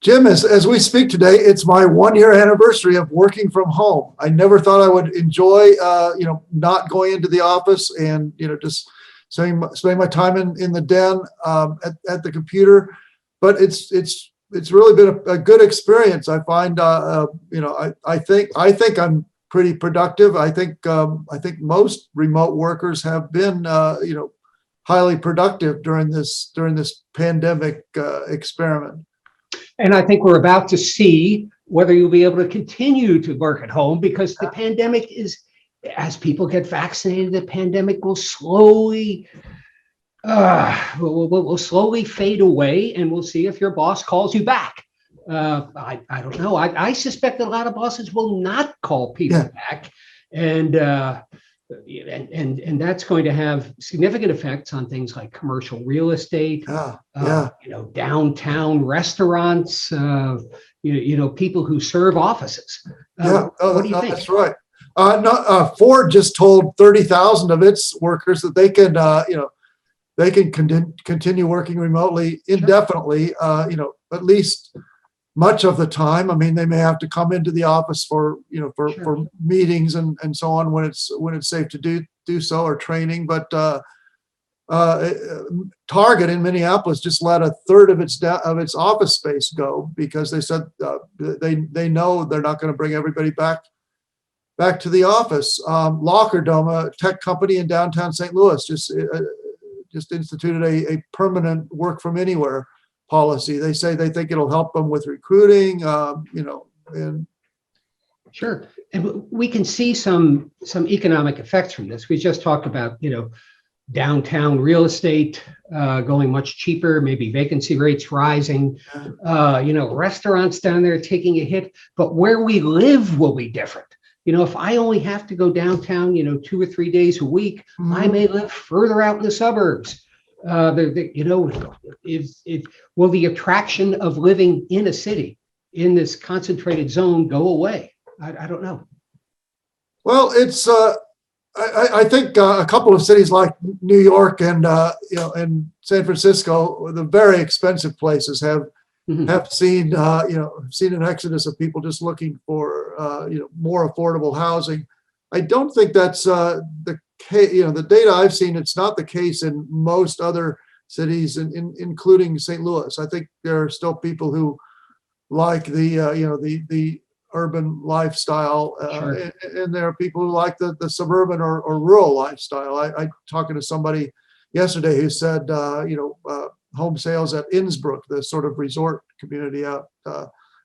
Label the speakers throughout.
Speaker 1: Jim, as we speak today, it's my 1 year anniversary of working from home. I never thought I would enjoy, not going into the office and, just spending my time in the den at the computer. But it's really been a good experience. I find, I think I'm pretty productive. I think most remote workers have been, highly productive during this pandemic experiment.
Speaker 2: And I think we're about to see whether you'll be able to continue to work at home, because the pandemic is, as people get vaccinated, the pandemic will slowly will slowly fade away, and we'll see if your boss calls you back. I don't know. I suspect a lot of bosses will not call people back, and that's going to have significant effects on things like commercial real estate, downtown restaurants, people who serve offices. What do you think?
Speaker 1: That's right. Ford just told 30,000 of its workers that they can continue working remotely indefinitely. At least much of the time. I mean, they may have to come into the office for meetings and so on when it's safe to do so, or training. But Target in Minneapolis just let a third of its office space go because they said they know they're not going to bring everybody back to the office. Locker Dome, a tech company in downtown St. Louis, just instituted a permanent work from anywhere policy. They say they think it'll help them with recruiting, and
Speaker 2: sure. And we can see some economic effects from this. We just talked about, downtown real estate going much cheaper, maybe vacancy rates rising, restaurants down there taking a hit, but where we live will be different. If I only have to go downtown, 2 or 3 days a week, I may live further out in the suburbs. Will the attraction of living in a city in this concentrated zone go away? I don't know.
Speaker 1: Well, it's I think a couple of cities like New York and and San Francisco, the very expensive places, have seen an exodus of people just looking for more affordable housing. I don't think that's the case. The data I've seen, it's not the case in most other cities, including St. Louis. I think there are still people who like the urban lifestyle,
Speaker 2: Sure.
Speaker 1: and there are people who like the suburban or rural lifestyle. I talking to somebody yesterday who said home sales at Innsbruck, the sort of resort community out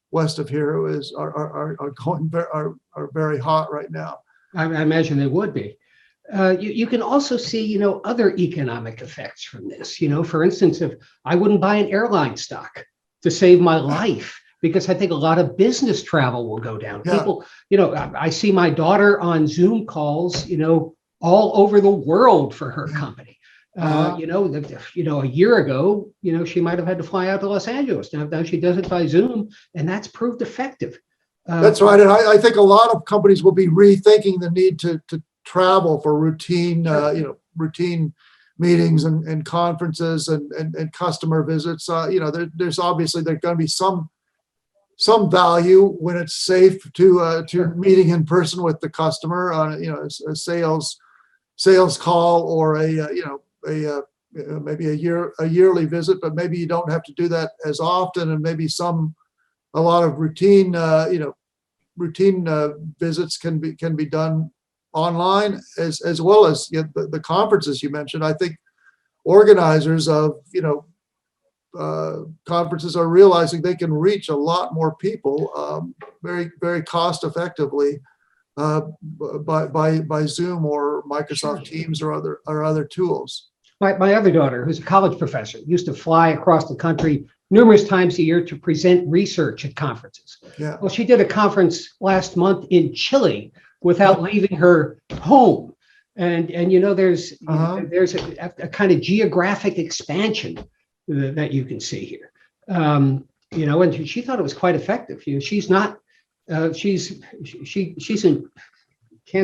Speaker 1: west of here, are very hot right now.
Speaker 2: I imagine they would be. You can also see, other economic effects from this. For instance, if I wouldn't buy an airline stock to save my life, because I think a lot of business travel will go down.
Speaker 1: Yeah.
Speaker 2: People, I see my daughter on Zoom calls, all over the world for her company. A year ago, she might have had to fly out to Los Angeles. Now she does it by Zoom, and that's proved effective.
Speaker 1: That's right. And I think a lot of companies will be rethinking the need to travel for routine, routine meetings and conferences and customer visits. There's obviously going to be some value when it's safe to meeting in person with the customer on a sales call, or maybe a yearly visit, but maybe you don't have to do that as often, and maybe a lot of routine visits can be done online, as well as the conferences you mentioned. I think organizers of conferences are realizing they can reach a lot more people very, very cost effectively by Zoom or Microsoft Teams or other tools.
Speaker 2: My other daughter, who's a college professor, used to fly across the country numerous times a year to present research at conferences.
Speaker 1: Yeah.
Speaker 2: Well, she did a conference last month in Chile without leaving her home. And there's a kind of geographic expansion that you can see here. And she thought it was quite effective. She's not, can't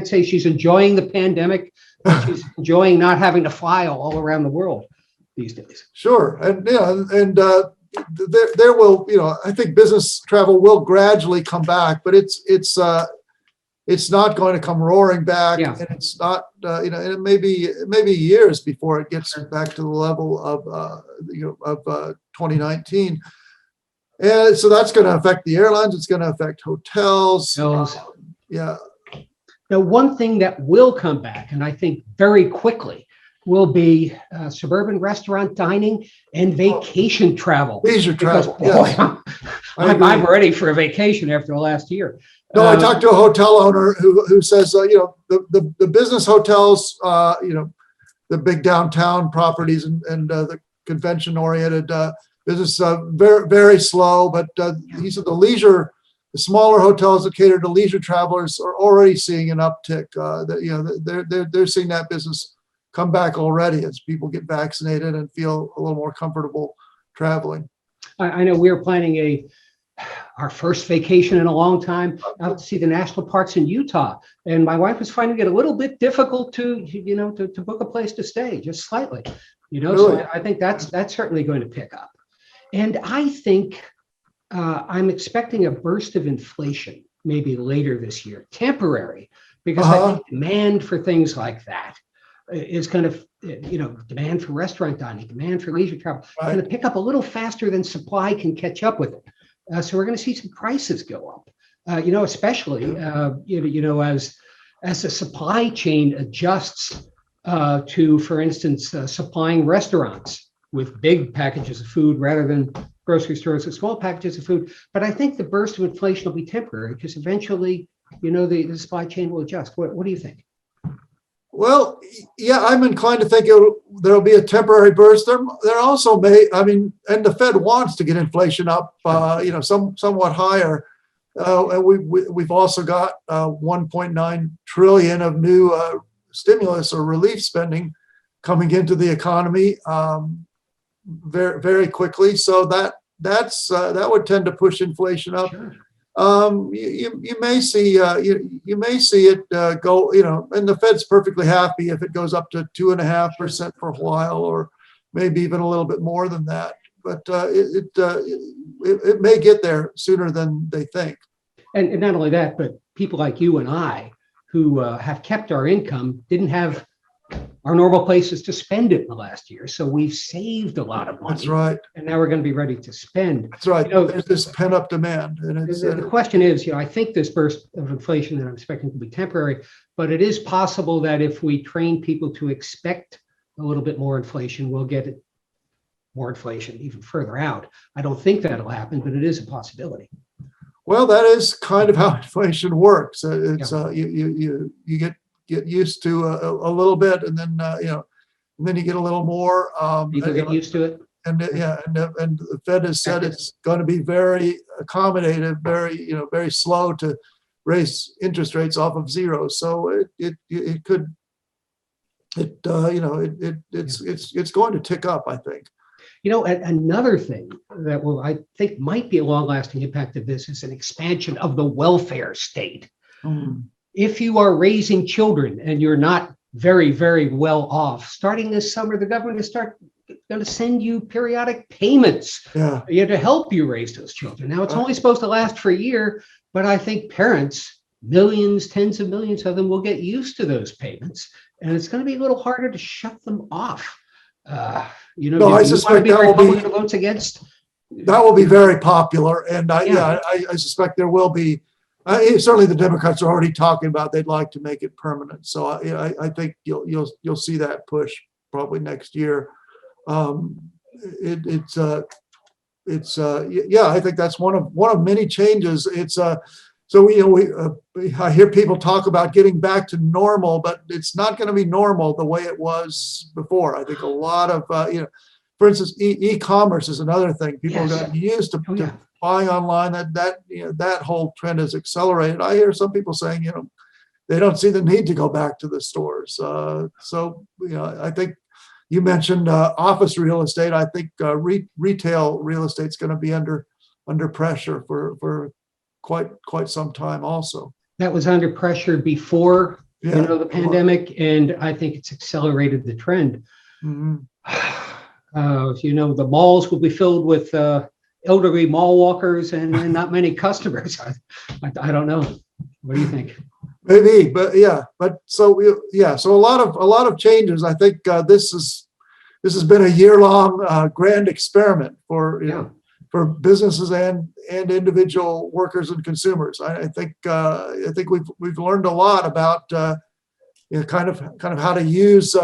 Speaker 2: say she's enjoying the pandemic, but she's enjoying not having to fly all around the world these days.
Speaker 1: Sure. And there will, I think business travel will gradually come back, but it's not going to come roaring back,
Speaker 2: Yeah.
Speaker 1: and it's not, and it may be years before it gets back to the level of 2019. And so that's going to affect the airlines. It's going to affect hotels. Yeah.
Speaker 2: Now, one thing that will come back, and I think very quickly, will be suburban restaurant dining and vacation travel.
Speaker 1: Leisure travel.
Speaker 2: Boy,
Speaker 1: Yes.
Speaker 2: I'm ready for a vacation after the last year.
Speaker 1: No, I talked to a hotel owner who says, the business hotels, the big downtown properties and the convention-oriented business, very, very slow. But he said the smaller hotels that cater to leisure travelers are already seeing an uptick. They're seeing that business come back already as people get vaccinated and feel a little more comfortable traveling.
Speaker 2: I know we're planning our first vacation in a long time out to see the national parks in Utah, and my wife was finding it a little bit difficult to book a place to stay, just slightly.
Speaker 1: Really?
Speaker 2: So I think that's certainly going to pick up, and I think I'm expecting a burst of inflation maybe later this year, temporary, because I think demand for things like that is going to, demand for restaurant dining, demand for leisure travel, going to pick up a little faster than supply can catch up with it. So we're going to see some prices go up, especially, as the supply chain adjusts to, for instance, supplying restaurants with big packages of food rather than grocery stores with small packages of food. But I think the burst of inflation will be temporary because eventually, the supply chain will adjust. What do you think?
Speaker 1: Well, yeah, I'm inclined to think there'll be a temporary burst. There also and the Fed wants to get inflation up, somewhat higher. And we've also got 1.9 trillion of new stimulus or relief spending coming into the economy very, very quickly. So that would tend to push inflation up.
Speaker 2: Sure.
Speaker 1: You may see it go, and the Fed's perfectly happy if it goes up to 2.5% for a while, or maybe even a little bit more than that. But it may get there sooner than they think.
Speaker 2: And not only that, but people like you and I who have kept our income didn't have our normal places to spend it in the last year. So we've saved a lot of money.
Speaker 1: That's right.
Speaker 2: And now we're going to be ready to spend.
Speaker 1: That's right. There's this pent up demand. And
Speaker 2: the question is, I think this burst of inflation that I'm expecting to be temporary, but it is possible that if we train people to expect a little bit more inflation, we'll get more inflation even further out. I don't think that'll happen, but it is a possibility.
Speaker 1: Well, that is kind of how inflation works. It's you get used to a little bit, and then and then you get a little more.
Speaker 2: People get used to it.
Speaker 1: And the Fed has said it's going to be very accommodative, very slow to raise interest rates off of zero. So it's going to tick up, I think.
Speaker 2: Another thing that I think might be a long-lasting impact of this is an expansion of the welfare state.
Speaker 1: Mm.
Speaker 2: If you are raising children and you're not very, very well off, starting this summer, the government is going to send you periodic payments to help you raise those children. Now, it's only supposed to last for a year, but I think parents, millions, tens of millions of them, will get used to those payments, and it's going to be a little harder to shut them off.
Speaker 1: I suspect that will be very popular, and I suspect there will be. Certainly, the Democrats are already talking about they'd like to make it permanent. So I think you'll see that push probably next year. I think that's one of many changes. I hear people talk about getting back to normal, but it's not going to be normal the way it was before. I think a lot of for instance, e-commerce is another thing. People got used to buying online. That whole trend has accelerated. I hear some people saying, they don't see the need to go back to the stores. I think you mentioned office real estate. I think retail real estate is going to be under pressure for quite some time also.
Speaker 2: That was under pressure before the pandemic, and I think it's accelerated the trend.
Speaker 1: Mm-hmm.
Speaker 2: The malls will be filled with elderly mall walkers and not many customers. I don't know. What do you think?
Speaker 1: Maybe, but yeah, so a lot of changes. I think this has been a year-long grand experiment for for businesses and individual workers and consumers. I think we've learned a lot about kind of how to use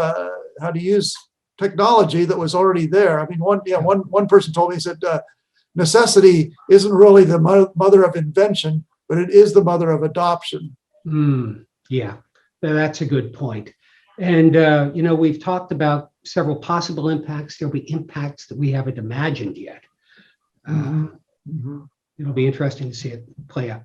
Speaker 1: technology that was already there. I mean, one person told me, he said, necessity isn't really the mother of invention, but it is the mother of adoption.
Speaker 2: Yeah, that's a good point. And, we've talked about several possible impacts. There'll be impacts that we haven't imagined yet. It'll be interesting to see it play out.